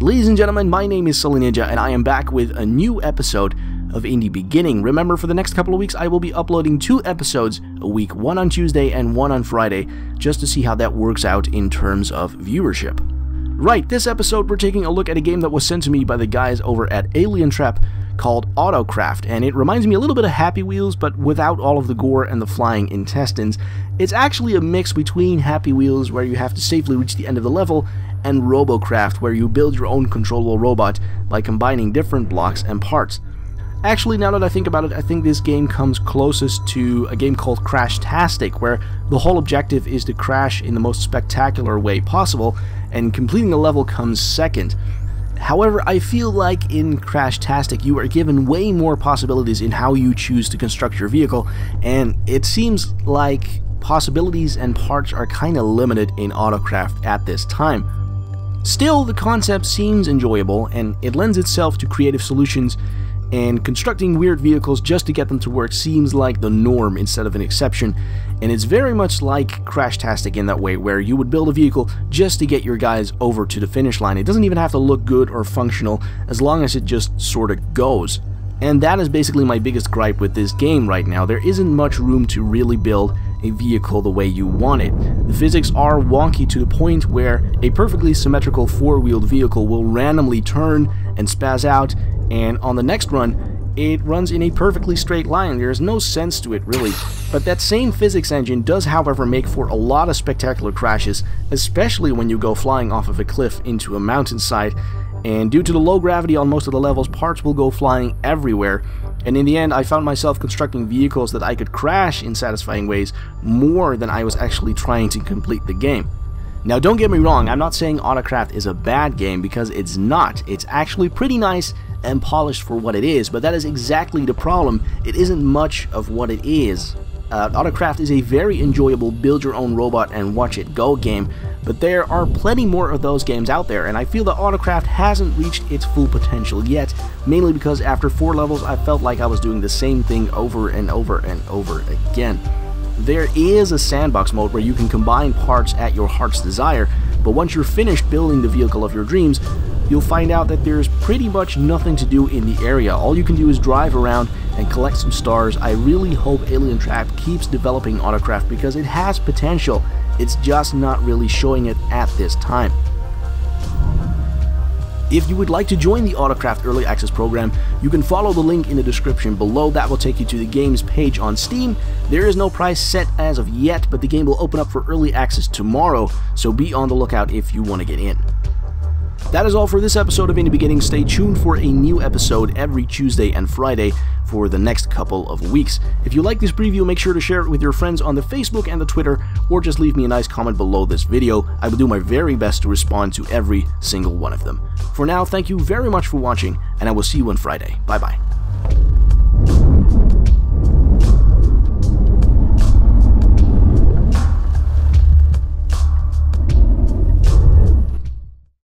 Ladies and gentlemen, my name is SuddenlyNinja and I am back with a new episode of Indie Beginning. Remember, for the next couple of weeks I will be uploading 2 episodes a week, one on Tuesday and one on Friday, just to see how that works out in terms of viewership. Right, this episode we're taking a look at a game that was sent to me by the guys over at Alien Trap called Autocraft, and it reminds me a little bit of Happy Wheels, but without all of the gore and the flying intestines. It's actually a mix between Happy Wheels, where you have to safely reach the end of the level, and Robocraft, where you build your own controllable robot by combining different blocks and parts. Actually, now that I think about it, I think this game comes closest to a game called Crashtastic, where the whole objective is to crash in the most spectacular way possible, and completing the level comes second. However, I feel like in Crashtastic you are given way more possibilities in how you choose to construct your vehicle, and it seems like possibilities and parts are kinda limited in Autocraft at this time. Still, the concept seems enjoyable, and it lends itself to creative solutions, and constructing weird vehicles just to get them to work seems like the norm instead of an exception, and it's very much like Crashtastic in that way, where you would build a vehicle just to get your guys over to the finish line. It doesn't even have to look good or functional, as long as it just sorta goes. And that is basically my biggest gripe with this game right now. There isn't much room to really build a vehicle the way you want it. The physics are wonky to the point where a perfectly symmetrical 4-wheeled vehicle will randomly turn and spaz out, and on the next run, it runs in a perfectly straight line. There's no sense to it, really. But that same physics engine does, however, make for a lot of spectacular crashes, especially when you go flying off of a cliff into a mountainside. And due to the low gravity on most of the levels, parts will go flying everywhere. And in the end, I found myself constructing vehicles that I could crash in satisfying ways more than I was actually trying to complete the game. Now, don't get me wrong, I'm not saying Autocraft is a bad game, because it's not. It's actually pretty nice and polished for what it is, but that is exactly the problem. It isn't much of what it is. Autocraft is a very enjoyable build-your-own-robot-and-watch-it-go game, but there are plenty more of those games out there, and I feel that Autocraft hasn't reached its full potential yet, mainly because after 4 levels I felt like I was doing the same thing over and over and over again. There is a sandbox mode where you can combine parts at your heart's desire, but once you're finished building the vehicle of your dreams, you'll find out that there's pretty much nothing to do in the area. All you can do is drive around and collect some stars. I really hope Alien Trap keeps developing Autocraft, because it has potential. It's just not really showing it at this time. If you would like to join the Autocraft Early Access program, you can follow the link in the description below. That will take you to the game's page on Steam. There is no price set as of yet, but the game will open up for early access tomorrow, so be on the lookout if you want to get in. That is all for this episode of Indie Beginning. Stay tuned for a new episode every Tuesday and Friday for the next couple of weeks. If you like this preview, make sure to share it with your friends on the Facebook and the Twitter, or just leave me a nice comment below this video. I will do my very best to respond to every single one of them. For now, thank you very much for watching, and I will see you on Friday. Bye bye.